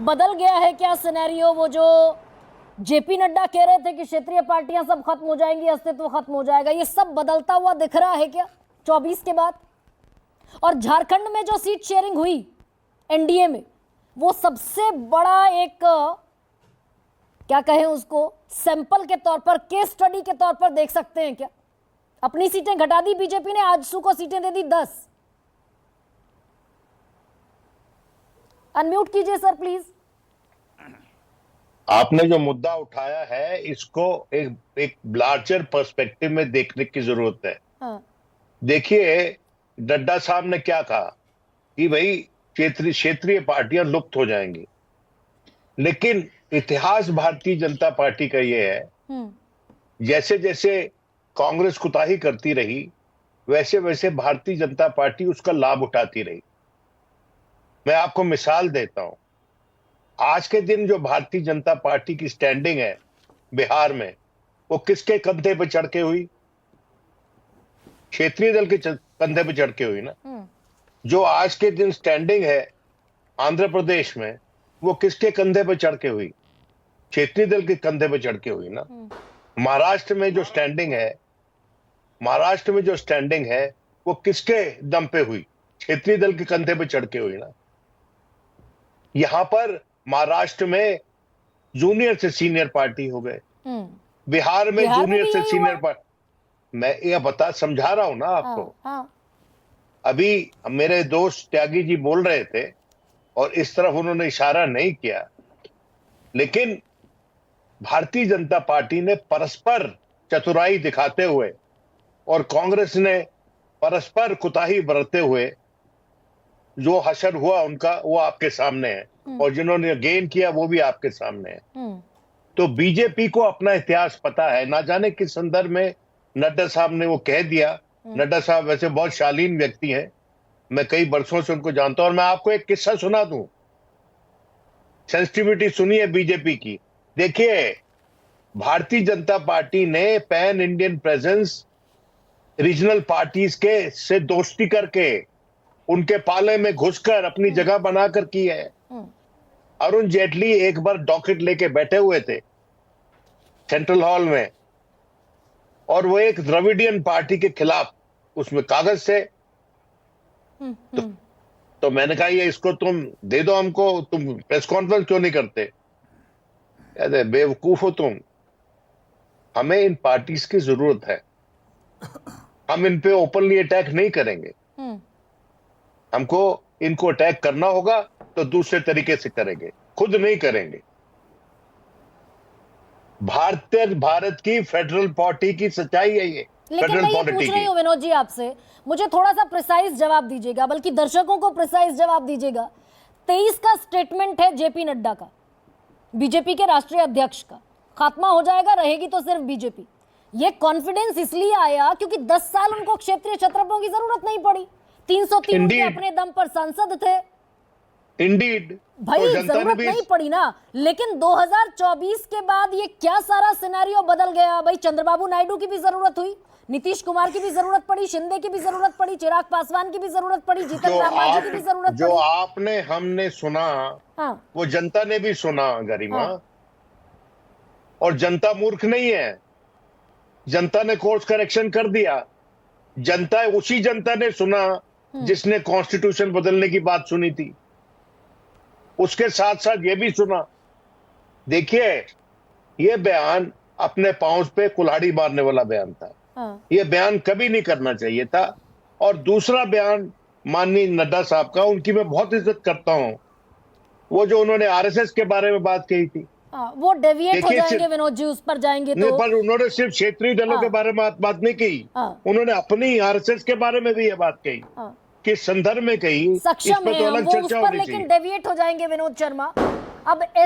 बदल गया है क्या सिनेरियो? वो जो जेपी नड्डा कह रहे थे कि क्षेत्रीय पार्टियां सब खत्म हो जाएंगी, अस्तित्व खत्म हो जाएगा, ये सब बदलता हुआ दिख रहा है क्या 24 के बाद? और झारखंड में जो सीट शेयरिंग हुई एनडीए में, वो सबसे बड़ा एक क्या कहें उसको, सैंपल के तौर पर, केस स्टडी के तौर पर देख सकते हैं क्या? अपनी सीटें घटा दी बीजेपी ने, आजसू को सीटें दे दी 10। अनम्यूट कीजिए सर प्लीज। आपने जो मुद्दा उठाया है इसको एक लार्जर पर्सपेक्टिव में देखने की जरूरत है। हाँ। देखिए, नड्डा साहब ने क्या कहा कि भाई क्षेत्रीय पार्टियां लुप्त हो जाएंगी, लेकिन इतिहास भारतीय जनता पार्टी का ये है, जैसे जैसे कांग्रेस कुताही करती रही वैसे वैसे भारतीय जनता पार्टी उसका लाभ उठाती रही। मैं आपको मिसाल देता हूं, आज के दिन जो भारतीय जनता पार्टी की स्टैंडिंग है बिहार में, वो किसके कंधे पे चढ़ के हुई? क्षेत्रीय दल के कंधे पे चढ़ के हुई ना। जो आज के दिन स्टैंडिंग है आंध्र प्रदेश में, वो किसके कंधे पे चढ़ के हुई? क्षेत्रीय दल के कंधे पे चढ़ के हुई ना। महाराष्ट्र में जो स्टैंडिंग है वो किसके दम पे हुई? क्षेत्रीय दल के कंधे पे चढ़ के हुई ना। यहां पर महाराष्ट्र में जूनियर से सीनियर पार्टी हो गए, बिहार में जूनियर से सीनियर पार्टी। मैं यह समझा रहा हूं ना आपको। हाँ। अभी मेरे दोस्त त्यागी जी बोल रहे थे और इस तरफ उन्होंने इशारा नहीं किया, लेकिन भारतीय जनता पार्टी ने परस्पर चतुराई दिखाते हुए और कांग्रेस ने परस्पर कुताही बरतते हुए जो हशर हुआ उनका, वो आपके सामने है, और जिन्होंने गेन किया वो भी आपके सामने है। तो बीजेपी को अपना इतिहास पता है, ना जाने किस संदर्भ में नड्डा साहब ने वो कह दिया। नड्डा साहब वैसे बहुत शालीन व्यक्ति हैं, मैं कई वर्षों से उनको जानता हूं। और मैं आपको एक किस्सा सुना दूं, सेंसिटिविटी सुनिए बीजेपी की। देखिए, भारतीय जनता पार्टी ने pan Indian presence regional parties के से दोस्ती करके उनके पाले में घुसकर अपनी जगह बनाकर की है। अरुण जेटली एक बार डॉकेट लेके बैठे हुए थे सेंट्रल हॉल में, और वो एक द्रविडियन पार्टी के खिलाफ उसमें कागज से तो मैंने कहा ये इसको तुम दे दो हमको, तुम प्रेस कॉन्फ्रेंस क्यों नहीं करते? कहते बेवकूफ हो तुम, हमें इन पार्टीज की जरूरत है, हम इन पे ओपनली अटैक नहीं करेंगे। हमको इनको अटैक करना होगा तो दूसरे तरीके से करेंगे, खुद नहीं करेंगे। भारत की फेडरल पार्टी की सच्चाई है ये। लेकिन मैं ये पूछ रही हूँ विनोद जी आपसे, मुझे थोड़ा सा प्रिसाइज जवाब दीजिएगा, बल्कि दर्शकों को प्रिसाइज जवाब दीजिएगा। 23 का स्टेटमेंट है जेपी नड्डा का, बीजेपी के राष्ट्रीय अध्यक्ष का, खात्मा हो जाएगा, रहेगी तो सिर्फ बीजेपी। ये कॉन्फिडेंस इसलिए आया क्योंकि 10 साल उनको क्षेत्रीय छत्रपों की जरूरत नहीं पड़ी, 303 के अपने दम पर सांसद थे। इंडीड भाई तो जरूरत नहीं पड़ी ना। लेकिन 2024 के बाद ये क्या सारा सिनेरियो बदल गया। भाई चंद्रबाबू नायडू की भी जरूरत हुई, नीतीश कुमार की भी जरूरत पड़ी, शिंदे की भी जरूरत पड़ी, चिराग पासवान की भी जरूरत पड़ी, जीतन राम मांझी की भी जरूरत पड़ी। जो आपने हमने सुना, हाँ, वो जनता ने भी सुना गरिमा। हाँ। और जनता मूर्ख नहीं है, जनता ने कोर्स करेक्शन कर दिया। उसी जनता ने सुना जिसने कॉन्स्टिट्यूशन बदलने की बात सुनी थी, उसके साथ साथ ये भी सुना। देखिए, ये बयान अपने पांव पे कुल्हाड़ी मारने वाला बयान था। हाँ। ये बयान कभी नहीं करना चाहिए था। और दूसरा बयान माननीय नड्डा साहब का, उनकी मैं बहुत इज्जत करता हूं, वो जो उन्होंने आरएसएस के बारे में बात कही थी, वो डेविएट हो जाएंगे विनोद जी, उस पर जाएंगे तो। पर उन्होंने सिर्फ क्षेत्रीय दलों के बारे में बात नहीं कही, उन्होंने अपनी आरएसएस के बारे में भी ये बात कही, किस संदर्भ में कही, सक्षम है तो अलग चर्चा होनी चाहिए। लेकिन डेविएट हो जाएंगे विनोद शर्मा। अब